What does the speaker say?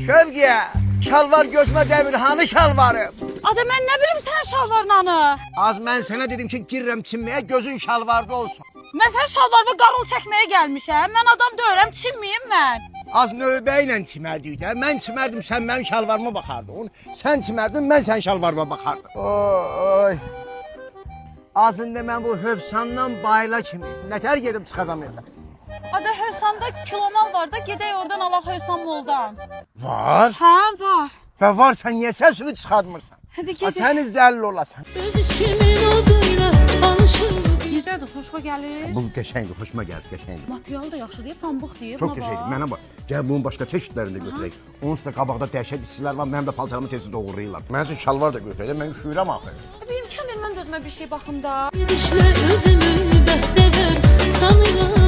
Şövkiyə, şalvar gözmə dəmir, hanı şalvarım? Ada mən nə bilim sənin şalvarınanı. Az mən sənə dedim ki, girirəm çinməyə, gözün şalvarda olsun. Mən sənin şalvarına qarıl çəkməyə gəlmişəm. Mən adam deyirəm, çinməyim mən. Az növbə ilə çimərdik də. Mən çimərdim, sən mənim şalvarıma baxardın. Sən çimərdin, mən sənin şalvarıma baxardım. Oy. Azında mən bu hövsandan bayla kimi nətər gedib çıxacam evdən. Ada Hövsanda kilomal var da, gedək oradan alaq Hövsan moldan. Var. Hə, var. Və var, sən niyə səsini çıxartmırsan? Hadi Ha, gedək. sən zəlil olasan. Öz işimin oduyla alışıldı. Necədir, xoşuma gəlir? Bu qəşəngdir, xoşuma gəldi, qəşəngdir. Materialı da yaxşı deyib, pambıq deyib. Çox qəşəngdir. Mənə bax, gəl bunun başqa çeşidlərini də götürək. Onsuz da qabaqda dəhşət istilər var, mənim də paltarımı tez doğrayırlar. Mən üçün şalvar da götürək, mən üşüyürəm axı. Bir imkan ver, mən də özümə bir şey baxım da. Gidişlə özümü bəhtəvər sanıram.